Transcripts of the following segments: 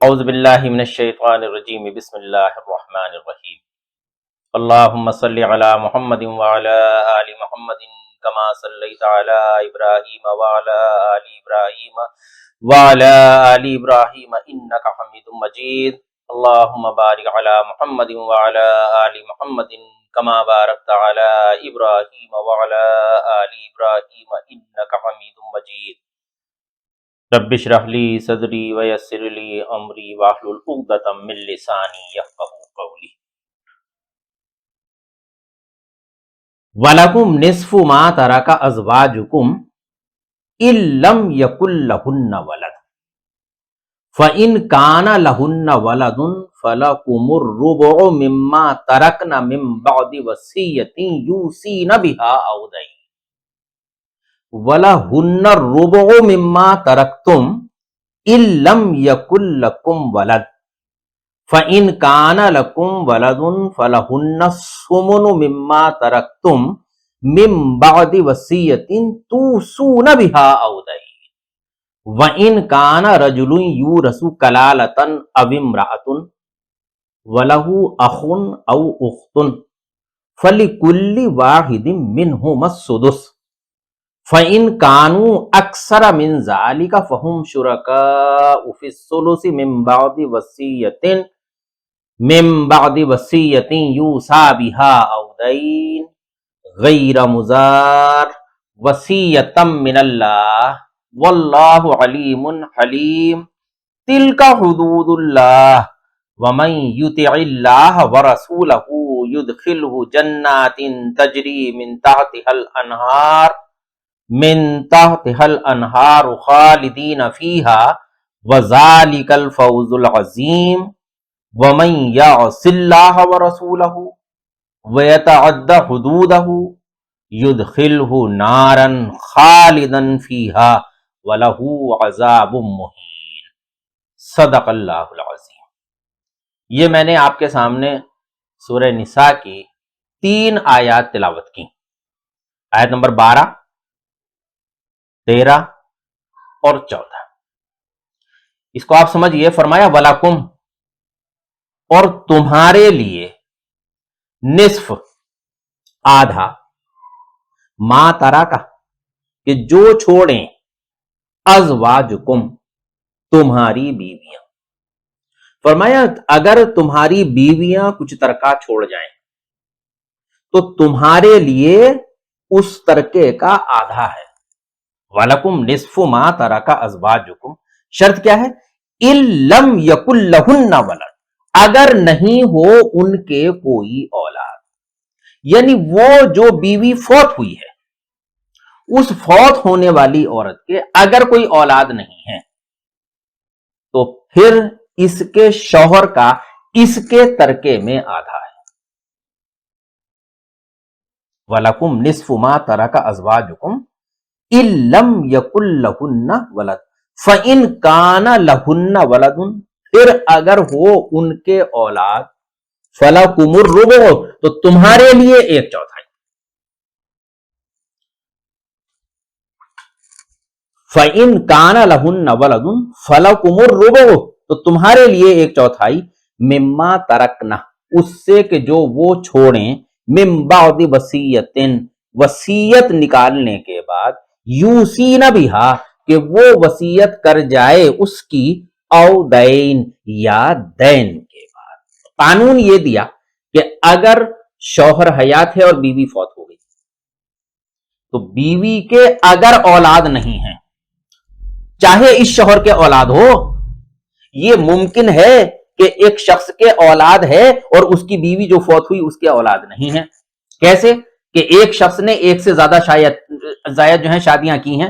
اعوذ باللہ من الشیطان الرجیم بسم اللہ الرحمن الرحیم اللہم صلی علی محمد وعلی آل محمد کما صلیت علی ابراہیم وعلی آل ابراہیم وعلی آل ابراہیم انکا حمید مجید اللہم بارک علی محمد وعلی آل محمد کما بارکت علی ابراہیم وعلی آل ابراہیم انکا حمید مجید رب اشرح لی صدری ویسر لی امری واحلل عقدۃ من لسانی یفقہوا قولی وَلَكُمْ نِصْفُ مَا تَرَكَ أَزْوَاجُكُمْ إِن لَّمْ يَكُن لَّهُنَّ وَلَدٌ فَإِن كَانَ لَهُنَّ وَلَدٌ فَلَكُمُ الرُّبُعُ مِمَّا تَرَكْنَ مِن بَعْدِ وَصِيَّةٍ يُوصِينَ بِهَا أَوْ دَيْنٍ وَلَهُنَّ الرُّبُعُ مِمَّا تَرَكْتُمْ إِن لَّمْ يَكُن لَّكُمْ وَلَدٌ فَإِن كَانَ لَكُمْ وَلَدٌ فَلَهُنَّ الثُّمُنُ مِمَّا تَرَكْتُمْ مِن بَعْدِ وَصِيَّةٍ تُوصُونَ بِهَا أَوْ دَيْنٍ وَإِن كَانَ رَجُلٌ يُورَثُ كَلَالَةً أَوِ امْرَأَةٌ وَلَهُ أَخٌ أَوْ أُخْتٌ فَلِكُلِّ وَاحِدٍ مِّنْهُمَا السُّدُسُ فَإِن كَانُوا أَكْثَرَ مِن ذَلِكَ فَهُمْ شُرَكَاءُ فِي الثُّلُثِ مِن بَعْدِ وَصِيَّةٍ يُوصَى بِهَا أَوْ دَيْنٍ غَيْرَ مُضَارٍّ وَصِيَّةً مِّنَ اللَّهِ وَاللَّهُ عَلِيمٌ حَلِيمٌ تِلْكَ حُدُودُ اللَّهِ وَمَن يُطِعِ اللَّهَ وَرَسُولَهُ يُدْخِلْهُ جَنَّاتٍ تَجْرِي مِن تحتها الانہار خالدین فیہا وذالک الفوز العظیم ومن یعص اللہ ورسولہ ویتعد حدودہ یدخلہ نارا خالدا فیہا ولہ عذاب مہین۔ صدق اللہ العظیم۔ یہ میں نے آپ کے سامنے سورہ نساء کی 3 آیات تلاوت کی، آیت نمبر 12، 13 اور 14۔ اس کو آپ سمجھئے، فرمایا وَلَكُمْ، اور تمہارے لیے، نصف، آدھا، ما ترکا، کہ جو چھوڑیں، ازواجکم، تمہاری بیویاں۔ فرمایا اگر تمہاری بیویاں کچھ ترکہ چھوڑ جائیں تو تمہارے لیے اس ترکے کا آدھا ہے۔ وَلَكُمْ نِصْفُ مَا تَرَكَ أَزْوَاجُكُمْ، شرط کیا ہے؟ إِن لَّمْ يَكُن لَّهُنَّ وَلَدٌ، اگر نہیں ہو ان کے کوئی اولاد، یعنی وہ جو بیوی فوت ہوئی ہے، اس فوت ہونے والی عورت کے اگر کوئی اولاد نہیں ہے تو پھر اس کے شوہر کا اس کے ترکے میں آدھا ہے۔ وَلَكُمْ نِصْفُ مَا تَرَكَ أَزْوَاجُكُمْ إِن لَّمْ يَكُن لَّهُنَّ وَلَدٌ فَإِن كَانَ لَهُنَّ وَلَدٌ، پھر اگر ہو ان کے اولاد، فَلَكُمُ الرُّبُعُ، تو تمہارے لیے 1/4۔ فَإِن كَانَ لَهُنَّ وَلَدٌ فَلَكُمُ الرُّبُعُ، تو تمہارے لیے 1/4 مما ترکنا، اس سے کہ جو وہ چھوڑیں، من بعد وصیۃ، وصیت نکالنے کے بعد، یوصین بہا، کہ وہ وصیت کر جائے اس کی، او دین، یا دین کے بعد۔ قانون یہ دیا کہ اگر شوہر حیات ہے اور بیوی فوت ہو گئی تو بیوی کے اگر اولاد نہیں ہے، چاہے اس شوہر کے اولاد ہو، یہ ممکن ہے کہ ایک شخص کے اولاد ہے اور اس کی بیوی جو فوت ہوئی اس کے اولاد نہیں ہے۔ کیسے کہ ایک شخص نے ایک سے زیادہ زائد جو ہیں شادیاں کی ہیں،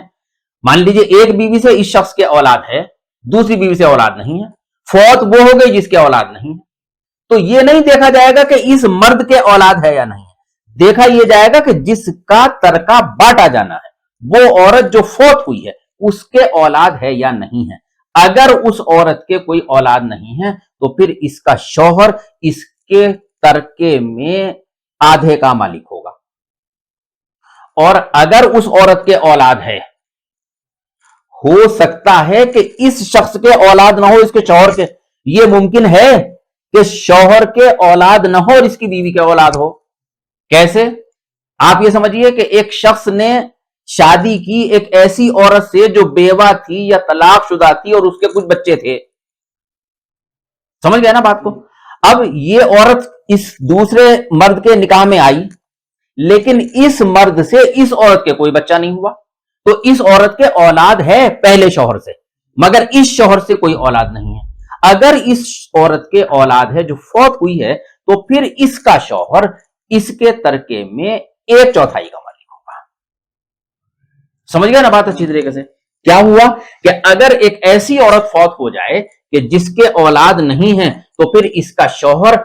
مان لیجئے ایک بیوی سے اس شخص کے اولاد ہے، دوسری بیوی سے اولاد نہیں ہے، فوت وہ ہو گئی جس کے اولاد نہیں ہے، تو یہ نہیں دیکھا جائے گا کہ اس مرد کے اولاد ہے یا نہیں ہے، دیکھا یہ جائے گا کہ جس کا ترکہ بانٹا جانا ہے، وہ عورت جو فوت ہوئی ہے اس کے اولاد ہے یا نہیں ہے۔ اگر اس عورت کے کوئی اولاد نہیں ہے تو پھر اس کا شوہر اس کے ترکے میں آدھے کا مالک ہوگا، اور اگر اس عورت کے اولاد ہے، ہو سکتا ہے کہ اس شخص کے اولاد نہ ہو، اس کے شوہر کے، یہ ممکن ہے کہ شوہر کے اولاد نہ ہو اور اس کی بیوی کے اولاد ہو؟ کیسے؟ آپ یہ سمجھیے کہ ایک شخص نے شادی کی ایک ایسی عورت سے جو بیوہ تھی یا طلاق شدہ تھی اور اس کے کچھ بچے تھے. سمجھ گئے نا بات کو؟ اب یہ عورت اس دوسرے مرد کے نکاح میں آئی، لیکن اس مرد سے اس عورت کے کوئی بچہ نہیں ہوا، تو اس عورت کے اولاد ہے پہلے شوہر سے، مگر اس شوہر سے کوئی اولاد نہیں ہے. اگر اس عورت کے اولاد ہے جو فوت ہوئی ہے تو پھر اس کا شوہر اس کے ترکے میں 1/4 کا مالک ہوگا. سمجھ گئے نا بات اچھی طریقے سے؟ کیا ہوا کہ اگر ایک ایسی عورت فوت ہو جائے کہ جس کے اولاد نہیں ہیں تو پھر اس کا شوہر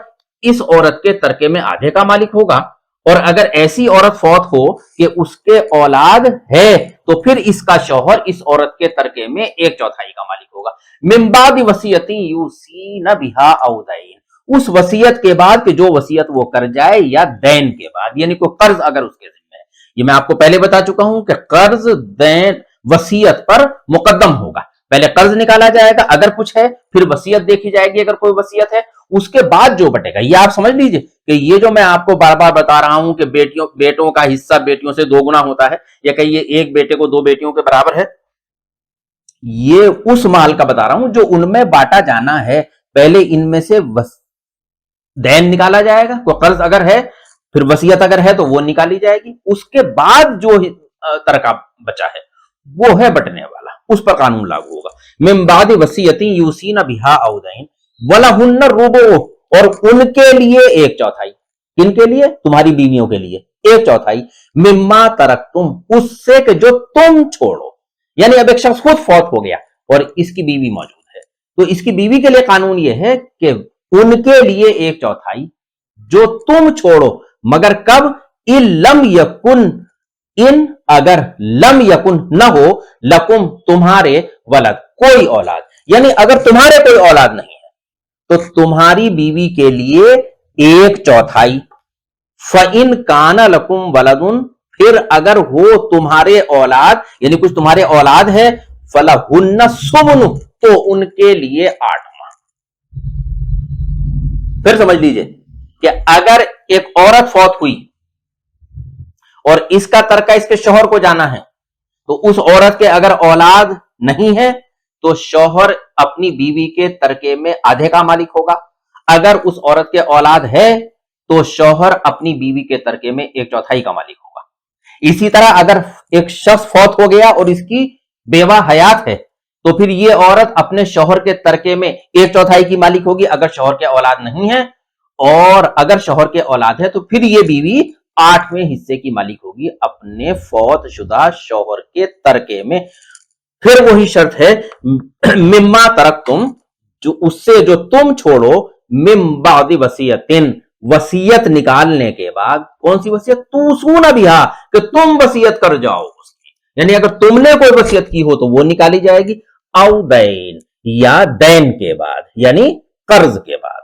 اس عورت کے ترکے میں آدھے کا مالک ہوگا، اور اگر ایسی عورت فوت ہو کہ اس کے اولاد ہے تو پھر اس کا شوہر اس عورت کے ترکے میں 1/4 کا مالک ہوگا. من بعد وصیت یوصین بہا او دین، اس وصیت کے بعد کہ جو وصیت وہ کر جائے یا دین کے بعد، یعنی کوئی قرض اگر اس کے ذمہ ہے. یہ میں آپ کو پہلے بتا چکا ہوں کہ قرض دین وصیت پر مقدم ہوگا. پہلے قرض نکالا جائے گا اگر کچھ ہے، پھر وصیت دیکھی جائے گی اگر کوئی وصیت ہے، اس کے بعد جو بٹے گا. یہ آپ سمجھ لیجئے کہ یہ جو میں آپ کو بار بار بتا رہا ہوں کہ بیٹوں کا حصہ بیٹیوں سے 2 گنا ہوتا ہے، یا کہیے ایک بیٹے کو 2 بیٹیوں کے برابر ہے، یہ اس مال کا بتا رہا ہوں جو ان میں بانٹا جانا ہے. پہلے ان میں سے دین نکالا جائے گا، کوئی قرض اگر ہے، پھر وصیت اگر ہے تو وہ نکالی جائے گی. اس کے بعد جو ترکہ بچا ہے وہ ہے بٹنے والا، اس پر قانون لاگو ہوگا. من بعد وصیت یوصین بہا او دین ولہن الربع، اور ان کے لیے 1/4. کن کے لیے؟ تمہاری بیویوں کے لیے 1/4 مما ترکتم، اس سے کہ جو تم چھوڑو. یعنی اب ایک شخص خود فوت ہو گیا اور اس کی بیوی موجود ہے، تو اس کی بیوی کے لیے قانون یہ ہے کہ ان کے لیے 1/4 جو تم چھوڑو، مگر کب؟ ان لم یکن، ان اگر لم یکن نہ ہو، لکم تمہارے ولد کوئی اولاد، یعنی اگر تمہارے کوئی اولاد نہیں ہے تو تمہاری بیوی کے لیے 1/4. فَإِن كَانَ لَكُمْ وَلَدٌ، پھر اگر ہو تمہارے اولاد، یعنی کچھ تمہارے اولاد ہے، فَلَهُنَّ الثُّمُنُ، تو ان کے لیے 8واں. پھر سمجھ لیجئے کہ اگر ایک عورت فوت ہوئی اور اس کا ترکہ اس کے شوہر کو جانا ہے، تو اس عورت کے اگر اولاد نہیں ہے تو شوہر اپنی بیوی کے ترکے میں آدھے کا مالک ہوگا. اگر اس عورت کے اولاد ہے تو شوہر اپنی بیوی کے ترکے میں 1/4 کا مالک ہوگا. اسی طرح اگر ایک شخص فوت ہو گیا اور اس کی بیوہ حیات ہے تو پھر یہ عورت اپنے شوہر کے ترکے میں 1/4 کی مالک ہوگی اگر شوہر کے اولاد نہیں ہے، اور اگر شوہر کے اولاد ہے تو پھر یہ بیوی 8ویں حصے کی مالک ہوگی اپنے فوت شدہ شوہر کے ترکے میں. پھر وہی شرط ہے مما ترکتم، جو اس سے جو تم چھوڑو، من بعد وصیتن، وصیت نکالنے کے بعد. کون سی وصیت؟ توصون بہا، کہ تم وصیت کر جاؤ اس کی، یعنی اگر تم نے کوئی وصیت کی ہو تو وہ نکالی جائے گی. او دین، یا دین کے بعد یعنی قرض کے بعد.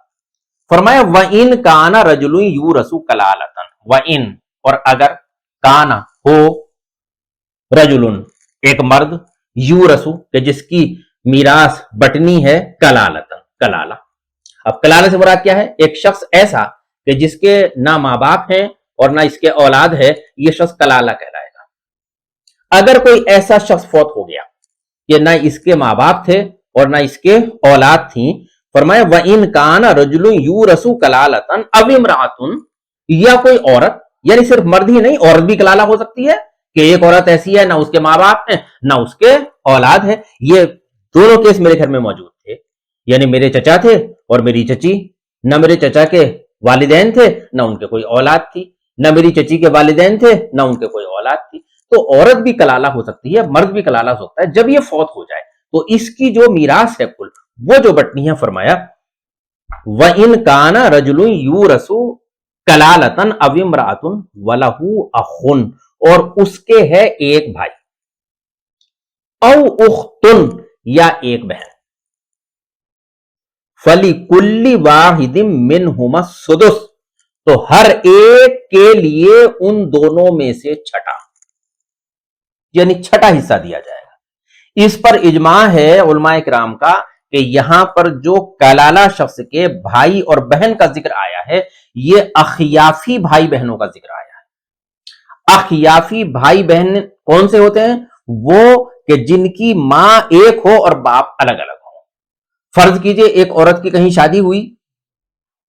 فرمایا وَإِن كَانَ رَجُلٌ يُورَثُ كَلَالَةً، وَإِن، اور اگر کانا ہو، رجل ایک مرد، یورثو کہ جس کی میراث بٹنی ہے، کلالتن کلالہ. اب کلالہ سے مراد کیا ہے؟ ایک شخص ایسا کہ جس کے نہ ماں باپ ہیں اور نہ اس کے اولاد ہے، یہ شخص کلالہ کہلائے گا. اگر کوئی ایسا شخص فوت ہو گیا کہ نہ اس کے ماں باپ تھے اور نہ اس کے اولاد تھیں، فرمایا وَإِن كَانَ رَجُلٌ يُورَثُ كَلَالَةً أَوْ امْرَأَةٌ، یا کوئی عورت، یعنی صرف مرد ہی نہیں، عورت بھی کلالہ ہو سکتی ہے کہ ایک عورت ایسی ہے نہ اس کے ماں باپ ہیں نہ اس کے اولاد ہے. یہ دونوں کیس میرے گھر میں موجود تھے، یعنی میرے چچا تھے اور میری چچی، نہ میرے چچا کے والدین تھے نہ ان کے کوئی اولاد تھی، نہ میری چچی کے والدین تھے نہ ان کے کوئی اولاد تھی. تو عورت بھی کلالہ ہو سکتی ہے، مرد بھی کلالہ ہو سکتا ہے. جب یہ فوت ہو جائے تو اس کی جو میراث ہے کل وہ جو بٹنی ہے، فرمایا وَإِن كَانَ رَجُلٌ يُورَثُ كَلَالَةً أَوْ امْرَأَةٌ وَلَهُ أَخٌ، اور اس کے ہے ایک بھائی، او اختن، یا ایک بہن، فَلِكُلِّ وَاحِدٍ مِّنْهُمَا السُّدُسُ، تو ہر ایک کے لیے ان دونوں میں سے چھٹا، یعنی چھٹا حصہ دیا جائے گا. اس پر اجماع ہے علماء کرام کا کہ यहां पर जो कलाला शख्स के भाई और बहन का जिक्र आया है, ये अखियाफी भाई बहनों का जिक्र आया है। अखियाफी भाई बहन कौन से होते हैं? वो कि जिनकी मां एक हो और बाप अलग अलग हो। फर्ज कीजिए एक औरत की कहीं शादी हुई,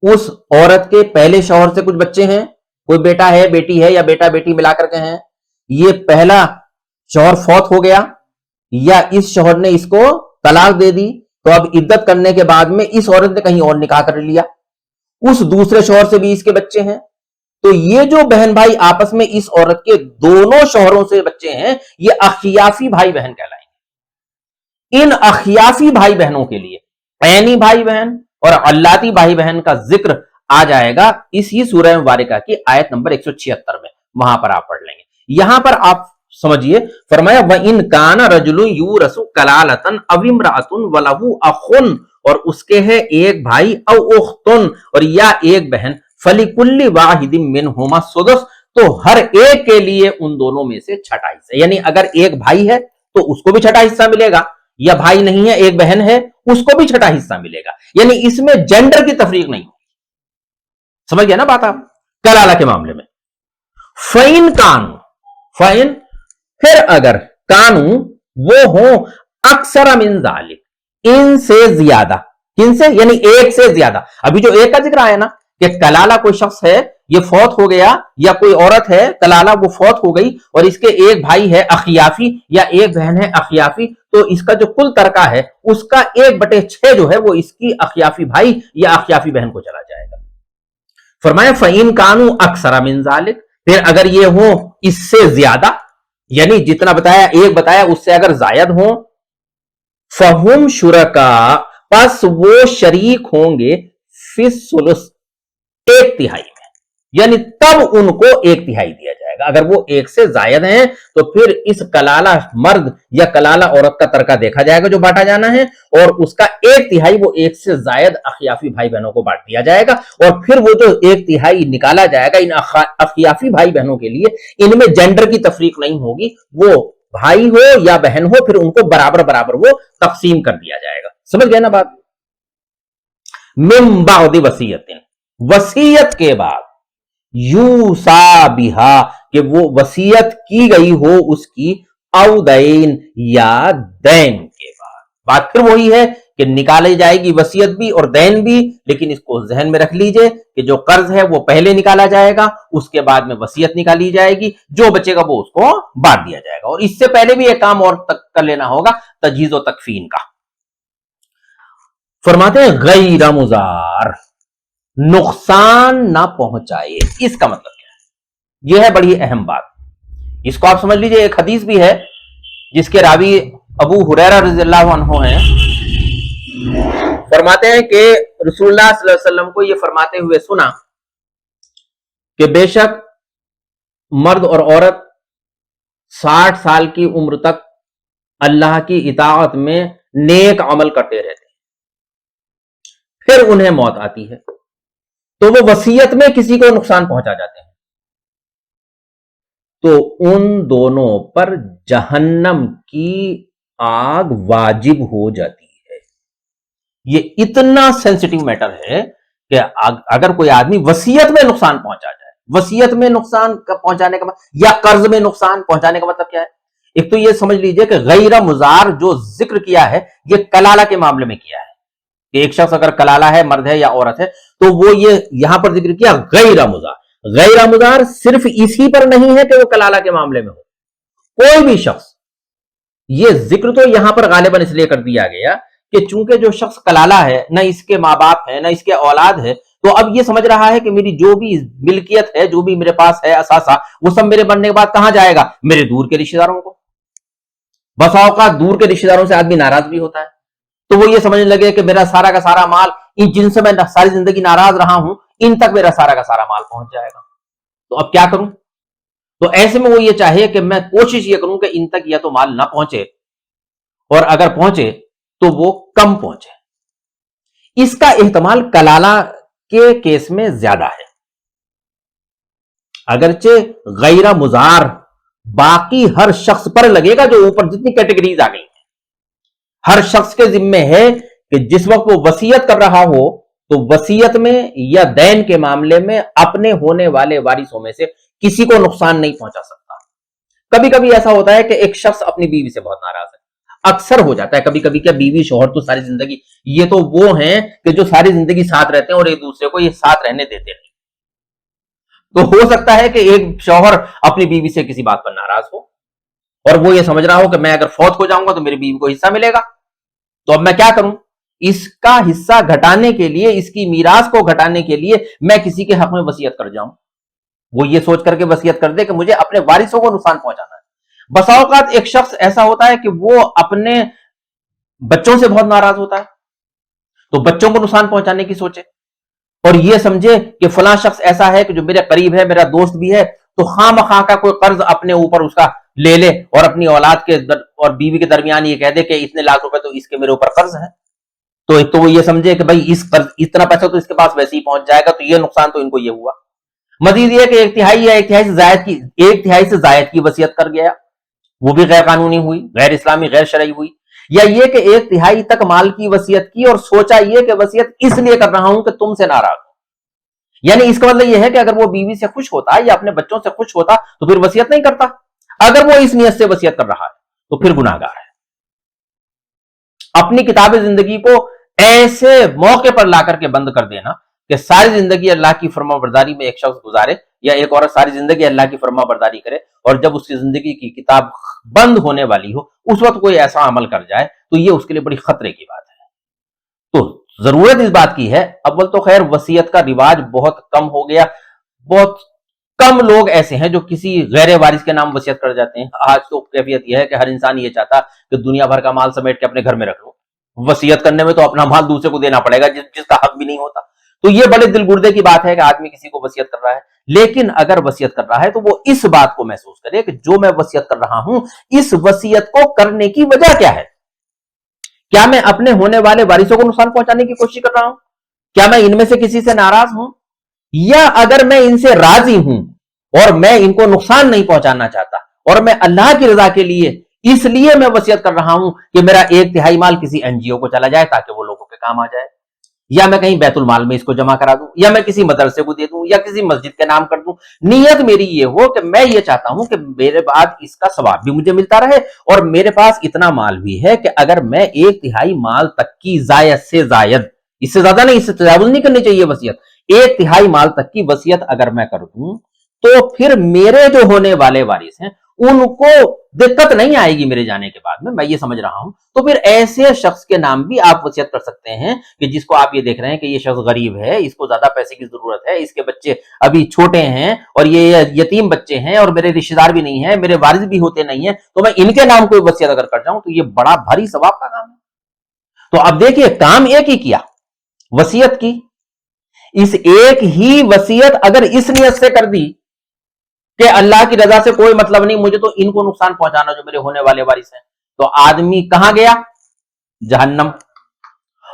उस औरत के पहले शौहर से कुछ बच्चे हैं, कोई बेटा है, बेटी है, या बेटा बेटी मिलाकर के हैं। ये पहला शौहर फौत हो गया या इस शौहर ने इसको तलाक दे दी, तो अब इद्दत करने के बाद में इस औरत ने कहीं और निकाह कर लिया, उस दूसरे शौहर से भी इसके बच्चे हैं, तो ये जो बहन भाई आपस में इस औरत के दोनों शौहरों से बच्चे हैं, ये अखियाफी भाई बहन कहलाएंगे। इन अखियाफी भाई बहनों के लिए ऐनी भाई बहन और अल्लाती भाई बहन का जिक्र आ जाएगा इसी सूरह मुबारका की आयत नंबर 176 में, वहां पर आप पढ़ लेंगे। यहां पर आप समझिए, फरमाया व इन काना रजुलुन यूरसु कलालतन अव इम्राअतुन वलहु अखुन, और उसके है एक भाई औ उख्तुन, और या एक बहन, फलिकुल्लि वाहिदिन मिनहुमा सुदस, तो हर एक के लिए उन दोनों में से छठा हिस्सा। यानी अगर एक भाई है तो उसको भी छठा हिस्सा मिलेगा, या भाई नहीं है एक बहन है उसको भी छठा हिस्सा मिलेगा। यानी इसमें जेंडर की तफरीक नहीं होगी। समझ गया ना बात आप? कलाला के मामले में फ़इन कानू, फ़इन फिर अगर कानू वो हो अक्सर मिन जालिक, इनसे ज्यादा, किनसे? यानी एक से ज्यादा। अभी जो एक का जिक्र आया ना कि कलाला कोई शख्स है ये फौत हो गया, या कोई औरत है कलाला वो फौत हो गई और इसके एक भाई है अखियाफी या एक बहन है अखियाफी, तो इसका जो कुल तरका है उसका 1/6 जो है वो इसकी अखियाफी भाई या अखियाफी बहन को चला जाएगा। फरमाया फ़इन कानू अक्सर मिन जालिक, फिर अगर ये हो इससे ज्यादा, यानी जितना बताया एक बताया उससे अगर जायद हो, फहुम शुरका, पस वो शरीक होंगे फिस सुलुस, 1/3 में, यानी तब उनको 1/3 दिया जाएगा। अगर वो एक से जायद हैं तो फिर इस कलाला मर्द या कलाला औरत का तरका देखा जाएगा जो बांटा जाना है, और उसका 1/3 वो एक से जायद अखियाफी भाई बहनों को बांट दिया जाएगा, और फिर वो जो 1/3 निकाला जाएगा इन अखियाफी भाई बहनों के लिए, इनमें जेंडर की तफरीक नहीं होगी, वो भाई हो या बहन हो, फिर उनको बराबर बराबर वो तकसीम कर दिया जाएगा। समझ गए ना बात? मिन बादी वसीयतिन, वसीयत के बाद, यूसा बिहा, कि वो वसीयत की गई हो उसकी, औ दैन या दैन के बाद। बात फिर वही है कि निकाली जाएगी वसीयत भी और दैन भी, लेकिन इसको जहन में रख लीजिए कि जो कर्ज है वो पहले निकाला जाएगा, उसके बाद में वसीयत निकाली जाएगी, जो बचेगा वो उसको बांट दिया जाएगा। और इससे पहले भी एक काम और तक कर लेना होगा, तजहीज़ और तकफीन का। फरमाते हैं गैर मुजार, नुकसान ना पहुंचाए। इसका मतलब क्या है? यह है बड़ी अहम बात, इसको आप समझ लीजिए। एक हदीस भी है जिसके रावी अबू हुरैरा रज़ियल्लाहु अन्हु हैं, फरमाते हैं कि रसूलुल्लाह सल्लल्लाहु अलैहि वसल्लम को यह फरमाते हुए सुना कि बेशक मर्द और औरत 60 साल की उम्र तक अल्लाह की इताअत में नेक अमल करते रहते हैं, फिर उन्हें मौत आती है तो वो वसीयत में किसी को नुकसान पहुंचा जाते हैं, तो उन दोनों पर जहन्नम की आग वाजिब हो जाती है। ये इतना सेंसिटिव मैटर है कि अगर कोई आदमी वसीयत में नुकसान पहुंचा जाए, वसीयत में नुकसान पहुंचाने का मतलब, या कर्ज में नुकसान पहुंचाने का मतलब क्या है? एक तो ये समझ लीजिए कि गैर मुजार जो जिक्र किया है ये कलाला के मामले में किया है। एक शख्स अगर कलाला है, मर्द है या औरत है, तो वो ये यहां पर जिक्र किया गैर मुजार। गैर मुजार सिर्फ इसी पर नहीं है कि वो कलाला के मामले में हो, कोई भी शख्स, ये जिक्र तो यहां पर गालिबन इसलिए कर दिया गया कि चूंकि जो शख्स कलाला है, ना इसके माँ बाप है ना इसके औलाद है, तो अब ये समझ रहा है कि मेरी जो भी मिल्कियत है, जो भी मेरे पास है असासा, वो सब मेरे बनने के बाद कहां जाएगा? मेरे दूर के रिश्तेदारों को। बस औकात दूर के रिश्तेदारों से आदमी नाराज भी होता है, तो वो ये समझने लगे कि मेरा सारा का सारा माल, इन जिनसे मैं सारी जिंदगी नाराज रहा हूं, इन तक मेरा सारा का सारा माल पहुंच जाएगा, तो अब क्या करूं? तो ऐसे में वो ये चाहे कि मैं कोशिश ये करूं कि इन तक या तो माल ना पहुंचे, और अगर पहुंचे तो वो कम पहुंचे। इसका एहतमाल कलाला के केस में ज्यादा है, अगरचे गैर मुजार बाकी हर शख्स पर लगेगा, जो ऊपर जितनी कैटेगरीज आ गई हैं, हर शख्स के जिम्मे है कि जिस वक्त वो वसीयत कर रहा हो तो वसीयत में या दैन के मामले में अपने होने वाले वारिसों में से किसी को नुकसान नहीं पहुंचा सकता। कभी कभी ऐसा होता है कि एक शख्स अपनी बीवी से बहुत नाराज है, अक्सर हो जाता है कभी कभी, क्या बीवी शोहर तो सारी जिंदगी, ये तो वो हैं कि जो सारी जिंदगी साथ रहते हैं और एक दूसरे को ये साथ रहने देते नहीं। तो हो सकता है कि एक शौहर अपनी बीवी से किसी बात पर नाराज हो और वो ये समझ रहा हो कि मैं अगर फौत हो जाऊंगा तो मेरी बीवी को हिस्सा मिलेगा, तो अब मैं क्या करूं? इसका हिस्सा घटाने के लिए, इसकी मीरास को घटाने के लिए मैं किसी के हक में वसीयत कर जाऊं। वो ये सोच करके वसीयत कर दे कि मुझे अपने वारिसों को नुकसान पहुंचाना है। बसा औकात एक शख्स ऐसा होता है कि वो अपने बच्चों से बहुत नाराज होता है, तो बच्चों को नुकसान पहुंचाने की सोचे और ये समझे कि फलां शख्स ऐसा है कि जो मेरे करीब है, मेरा दोस्त भी है, तो खामखा का कोई कर्ज अपने ऊपर उसका ले ले और अपनी औलाद के और बीवी के दरमियान ये कह दे कि इतने लाख रुपए तो इसके मेरे ऊपर कर्ज है। तो एक तो वो ये समझे कि भाई इस कर्ज, इतना पैसा तो इसके पास वैसे ही पहुंच जाएगा, तो ये नुकसान तो इनको ये हुआ। मजीद ये कि एक तिहाई या एक तिहाई से जायद की वसीयत कर गया, वो भी गैर कानूनी हुई, गैर इस्लामी, गैर शरई हुई। या ये कि एक तिहाई तक माल की वसीयत की और सोचा ये कि वसीयत इसलिए कर रहा हूं कि तुमसे नाराज हो। यानी इसका मतलब यह है कि अगर वो बीवी से खुश होता या अपने बच्चों से खुश होता तो फिर वसीयत नहीं करता। अगर वो इस नियत से वसीयत कर रहा है तो फिर गुनाहगार है। अपनी किताब जिंदगी को ऐसे मौके पर ला करके बंद कर देना कि सारी जिंदगी अल्लाह की फरमाबरदारी में एक शख्स गुजारे या एक औरत सारी जिंदगी अल्लाह की फरमाबरदारी करे और जब उसकी जिंदगी की किताब बंद होने वाली हो उस वक्त कोई ऐसा अमल कर जाए तो ये उसके लिए बड़ी खतरे की बात है। तो जरूरत इस बात की है, अव्वल तो खैर वसीयत का रिवाज बहुत कम हो गया, बहुत कम लोग ऐसे हैं जो किसी गैर वारिस के नाम वसीयत कर जाते हैं। आज तो कैफियत यह है कि हर इंसान ये चाहता कि दुनिया भर का माल समेट के अपने घर में रख लो, वसीयत करने में तो अपना माल दूसरे को देना पड़ेगा जिसका हक भी नहीं होता। तो ये बड़े दिल गुर्दे की बात है कि आदमी किसी को वसीयत कर रहा है, लेकिन अगर वसीयत कर रहा है तो वो इस बात को महसूस करे कि जो मैं वसीयत कर रहा हूं इस वसीयत को करने की वजह क्या है। क्या मैं अपने होने वाले वारिसों को नुकसान पहुंचाने की कोशिश कर रहा हूं? क्या मैं इनमें से किसी से नाराज हूं? या अगर मैं इनसे राजी हूं और मैं इनको नुकसान नहीं पहुंचाना चाहता और मैं अल्लाह की रजा के लिए इसलिए मैं वसीयत कर रहा हूं कि मेरा एक तिहाई माल किसी एनजीओ को चला जाए ताकि वो लोगों के काम आ जाए, या मैं कहीं बैतुल माल में इसको जमा करा दूं, या मैं किसी मदरसे को दे दूं, या किसी मस्जिद के नाम कर दूं। नियत मेरी ये हो कि मैं ये चाहता हूं कि मेरे बाद इसका सवाब भी मुझे मिलता रहे और मेरे पास इतना माल भी है कि अगर मैं एक तिहाई माल तक की जायद से जायद, इससे ज्यादा नहीं, इससे तजावुज नहीं करनी चाहिए वसीयत, एक तिहाई माल तक की वसीयत अगर मैं कर दूं तो फिर मेरे जो होने वाले वारिस हैं उनको दिक्कत नहीं आएगी मेरे जाने के बाद में, मैं ये समझ रहा हूं। तो फिर ऐसे शख्स के नाम भी आप वसीयत कर सकते हैं कि जिसको आप ये देख रहे हैं कि ये शख्स गरीब है, इसको ज्यादा पैसे की जरूरत है, इसके बच्चे अभी छोटे हैं और ये यतीम बच्चे हैं और मेरे रिश्तेदार भी नहीं है, मेरे वारिस भी होते नहीं है, तो मैं इनके नाम कोई वसीयत अगर कर जाऊं तो ये बड़ा भारी सवाब का काम है। तो अब देखिए, काम एक ही किया, वसीयत की। इस एक ही वसीयत अगर इस नियत से कर दी कि अल्लाह की रजा से कोई मतलब नहीं, मुझे तो इनको नुकसान पहुंचाना जो मेरे होने वाले वारिस हैं, तो आदमी कहां गया? जहन्नम।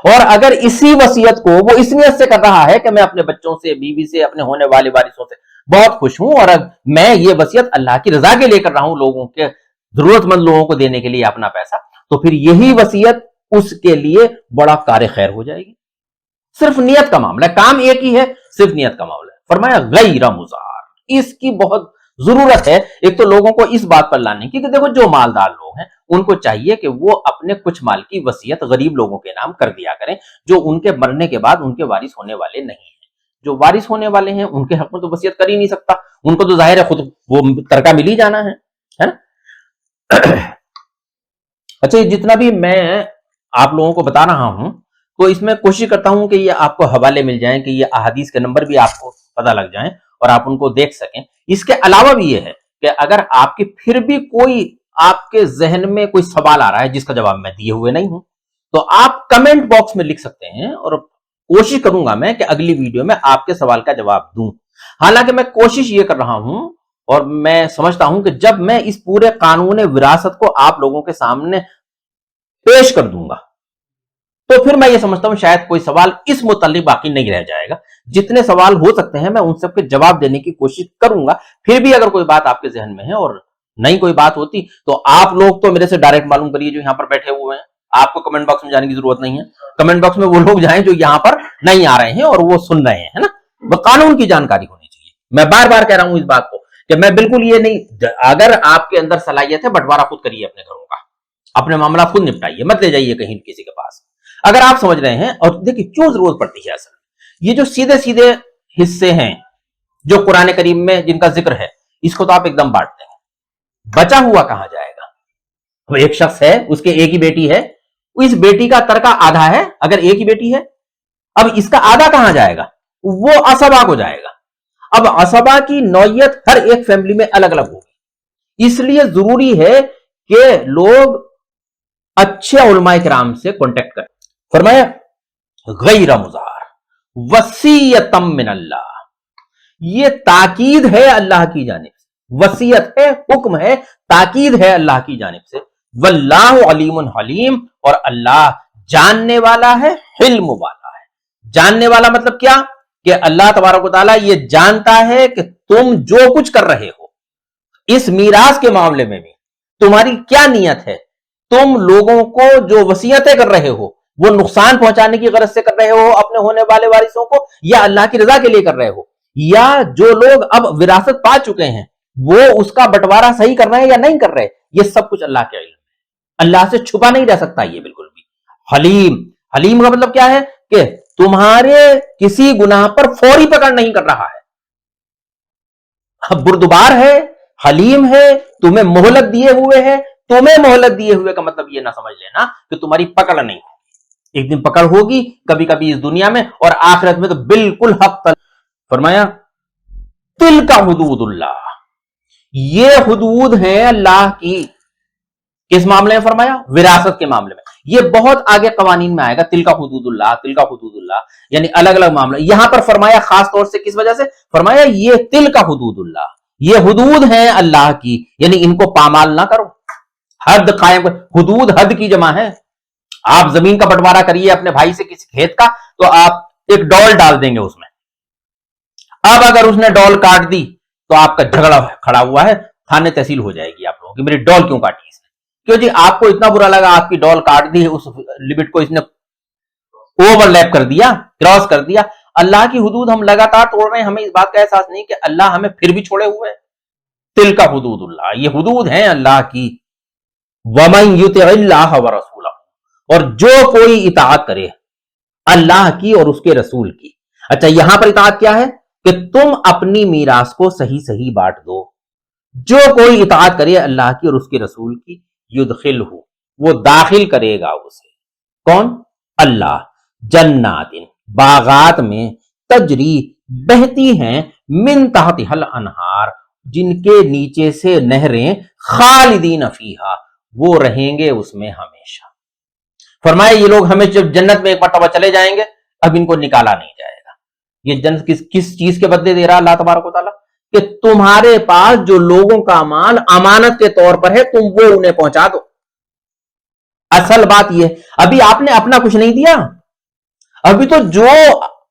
और अगर इसी वसीयत को वो इस नियत से कर रहा है कि मैं अपने बच्चों से, बीवी से, अपने होने वाले वारिसों से बहुत खुश हूं और मैं ये वसीयत अल्लाह की रजा के लिए कर रहा हूं, लोगों के जरूरतमंद लोगों को देने के लिए अपना पैसा, तो फिर यही वसीयत उसके लिए बड़ा कार खैर हो जाएगी। सिर्फ नियत का मामला है, काम एक ही है, सिर्फ नियत का मामला है। फरमाया गैर मुज़ार, इसकी बहुत जरूरत है एक तो लोगों को इस बात पर लाने की कि देखो जो मालदार लोग हैं उनको चाहिए कि वो अपने कुछ माल की वसीयत गरीब लोगों के नाम कर दिया करें जो उनके मरने के बाद उनके वारिस होने वाले नहीं है। जो वारिस होने वाले हैं उनके हक में तो वसीयत कर ही नहीं सकता, उनको तो जाहिर है खुद वो तरका मिल ही जाना है ना। अच्छा, जितना भी मैं आप लोगों को बता रहा हूं तो इसमें कोशिश करता हूं कि ये आपको हवाले मिल जाएं, कि ये अहादीस के नंबर भी आपको पता लग जाएं और आप उनको देख सकें। इसके अलावा भी ये है कि अगर आपके फिर भी कोई आपके जहन में कोई सवाल आ रहा है जिसका जवाब मैं दिए हुए नहीं हूं तो आप कमेंट बॉक्स में लिख सकते हैं और कोशिश करूंगा मैं कि अगली वीडियो में आपके सवाल का जवाब दूं। हालांकि मैं कोशिश ये कर रहा हूं और मैं समझता हूं कि जब मैं इस पूरे कानून विरासत को आप लोगों के सामने पेश कर दूंगा तो फिर मैं ये समझता हूं शायद कोई सवाल इस मुतालिक बाकी नहीं रह जाएगा। जितने सवाल हो सकते हैं मैं उन सबके जवाब देने की कोशिश करूंगा। फिर भी अगर कोई बात आपके जहन में है और नई कोई बात होती तो आप लोग तो मेरे से डायरेक्ट मालूम करिए जो यहां पर बैठे हुए हैं। आपको कमेंट बॉक्स में जाने की जरूरत नहीं है, कमेंट बॉक्स में वो लोग जाएं जो यहां पर नहीं आ रहे हैं और वो सुन रहे हैं, है ना। वो कानून की जानकारी होनी चाहिए। मैं बार बार कह रहा हूं इस बात को कि मैं बिल्कुल ये नहीं, अगर आपके अंदर सलाहियत है बंटवारा खुद करिए अपने घरों का, अपने मामला खुद निपटाइए, मत ले जाइए कहीं किसी के पास, अगर आप समझ रहे हैं। और देखिए क्यों जरूरत पड़ती है, असल ये जो सीधे सीधे हिस्से हैं जो कुरान करीम में जिनका जिक्र है, इसको तो आप एकदम बांट देंगे, बचा हुआ कहां जाएगा। वो एक शख्स है, उसके एक ही बेटी है, इस बेटी का तरका आधा है, अगर एक ही बेटी है, अब इसका आधा कहां जाएगा, वो असबा को जाएगा। अब असबा की नौयत हर एक फैमिली में अलग अलग होगी, इसलिए जरूरी है कि लोग अच्छे उलमाए किराम से कांटेक्ट करें। फरमाया गैर मुज़ार वसीयतम मिनल्लाह, ये ताकीद है अल्लाह की जानिब से, वसीयत है, हुक्म है, ताकीद है अल्लाह की जानिब से। वल्लाहु अलीमुन हलीम, और अल्लाह जानने वाला है, हिल्म वाला है। जानने वाला मतलब क्या, कि अल्लाह तबारक व तआला ये जानता है कि तुम जो कुछ कर रहे हो इस मीरास के मामले में भी तुम्हारी क्या नीयत है, तुम लोगों को जो वसीयतें कर रहे हो वो नुकसान पहुंचाने की गरज से कर रहे हो अपने होने वाले वारिसों को, या अल्लाह की रजा के लिए कर रहे हो, या जो लोग अब विरासत पा चुके हैं वो उसका बंटवारा सही कर रहे हैं या नहीं कर रहे, ये सब कुछ अल्लाह के इल्म है, अल्लाह से छुपा नहीं रह सकता ये बिल्कुल भी। हलीम, हलीम का मतलब क्या है कि तुम्हारे किसी गुनाह पर फौरी पकड़ नहीं कर रहा है, बुर्दबार है, हलीम है, तुम्हें मोहलत दिए हुए है। तुम्हें मोहलत दिए हुए का मतलब ये ना समझ लेना कि तुम्हारी पकड़ नहीं होगी, एक दिन पकड़ होगी, कभी कभी इस दुनिया में, और आखिरत में तो बिल्कुल हक। फरमाया तिल का हुदूदुल्लाह, ये हुदूद है अल्लाह की। किस मामले में फरमाया, विरासत के मामले में। ये बहुत आगे कवानीन में आएगा, तिल का हुदूदुल्लाह, तिल का हुदूदुल्लाह, यानी अलग अलग मामला। यहां पर फरमाया खास तौर से किस वजह से फरमाया, ये तिल का हुदूदुल्लाह, ये हुदूद है अल्लाह की, यानी इनको पामाल ना करो, हद कायम कर। हुदूद हद की जमा है। आप जमीन का बंटवारा करिए अपने भाई से किसी खेत का, तो आप एक डॉल डाल देंगे उसमें, अब अगर उसने डॉल काट दी तो आपका झगड़ा खड़ा हुआ है, थाने तहसील हो जाएगी आप लोगों की, मेरी डॉल क्यों काटी इसने, क्यों जी आपको इतना बुरा लगा, आपकी डॉल काट दी है, उस लिमिट को इसने ओवरलैप कर दिया, क्रॉस कर दिया। अल्लाह की हुदूद हम लगातार तोड़ रहे हैं, हमें इस बात का एहसास नहीं कि अल्लाह हमें फिर भी छोड़े हुए है। तिल का हुदूदुल्लाह, ये हुदूद है अल्लाह की। वमन युतिइल्लाह व रसूलहू, और जो कोई इताअत करे अल्लाह की और उसके रसूल की। अच्छा, यहां पर इताअत क्या है कि तुम अपनी मीरास को सही सही बांट दो। जो कोई इताअत करे अल्लाह की और उसके रसूल की, युदखिलहू, वो दाखिल करेगा उसे, कौन, अल्लाह, जन्नातिन, बागात में, तजरी, बहती हैं, मिन तहतिहल अनहार, जिनके नीचे से नहरें, खालिदीन फीहा, वो रहेंगे उसमें हमेशा। फरमाया ये लोग हमें जब जन्नत में एक मरतबा चले जाएंगे, अब इनको निकाला नहीं जाएगा। ये जन्नत किस चीज के बदले दे रहा है अल्लाह तबारक व तआला, कि तुम्हारे पास जो लोगों का माल अमानत के तौर पर है, तुम वो उन्हें पहुंचा दो। असल बात यह, अभी आपने अपना कुछ नहीं दिया, अभी तो जो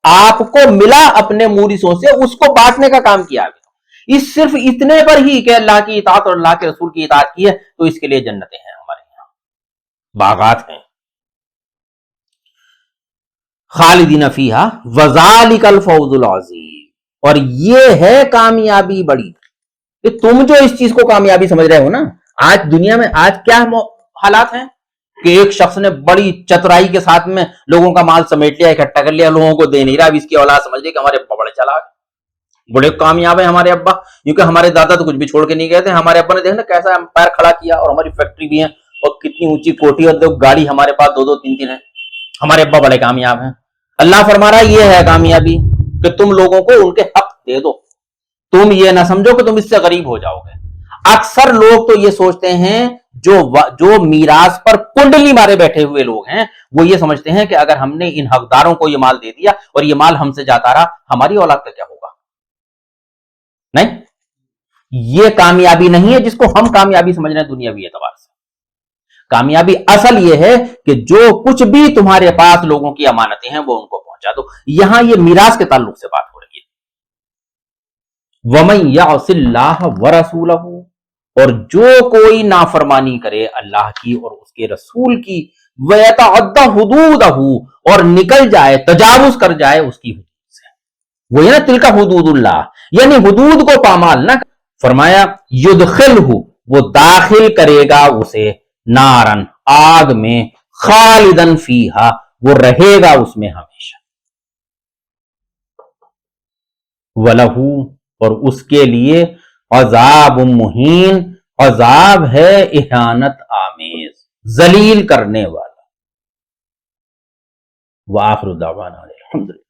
आपको मिला अपने मूरिसों से उसको बांटने का काम किया। अभी इस सिर्फ इतने पर ही कि अल्लाह की इताअत और अल्लाह के रसूल की इताअत की है, तो इसके लिए जन्नतें हैं हमारे यहां, बागात हैं, खालिदीन फीहा वज़ालिकल फौजुल अज़ीम। और ये है कामयाबी बड़ी, कि तुम जो इस चीज को कामयाबी समझ रहे हो ना, आज दुनिया में आज क्या हालात हैं कि एक शख्स ने बड़ी चतुराई के साथ में लोगों का माल समेट लिया, इकट्ठा कर लिया, लोगों को दे नहीं रहा। अब इसकी औलाद समझ रही कि हमारे अब्बा बड़े चालाक, बड़े कामयाब है हमारे अब्बा, क्योंकि हमारे दादा तो कुछ भी छोड़ के नहीं गए थे। हमारे अब्बा ने देखना कैसा एम्पायर खड़ा किया, और हमारी फैक्ट्री भी है, और कितनी ऊंची कोठी, और गाड़ी हमारे पास 2-2 3-3 है, हमारे अब्बा बड़े कामयाब हैं। अल्लाह फरमा रहा है ये है कामयाबी, कि तुम लोगों को उनके हक दे दो, तुम ये ना समझो कि तुम इससे गरीब हो जाओगे। अक्सर लोग तो ये सोचते हैं, जो मीरास पर कुंडली मारे बैठे हुए लोग हैं, वो ये समझते हैं कि अगर हमने इन हकदारों को ये माल दे दिया और ये माल हमसे जाता रहा, हमारी औलाद का क्या होगा। नहीं, ये कामयाबी नहीं है जिसको हम कामयाबी समझ रहे हैं दुनियावी एतबार से। कामयाबी असल ये है कि जो कुछ भी तुम्हारे पास लोगों की अमानतें हैं वो उनको पहुंचा दो। यहां ये मीरास के ताल्लुक से बात हो रही है। वमन यअसिल्लाह व रसूलहू, और जो कोई नाफरमानी करे अल्लाह की और उसके रसूल की, वयतअद्दा हुदूदहू, और निकल जाए, तजावुज कर जाए उसकी हुदूद से। वही ना तिलका हुदूदुल्लाह, यानी हुदूद को पामाल ना। फरमाया युदखिलहु, वो दाखिल करेगा उसे, नारन, आग में, खालिदन फीहा, वो रहेगा उसमें हमेशा। वलहू, और उसके लिए, अजाब मुहीन, अजाब है इहानत आमेज, जलील करने वाला। वाखिर दावाना अल्हम्दुलिल्लाह।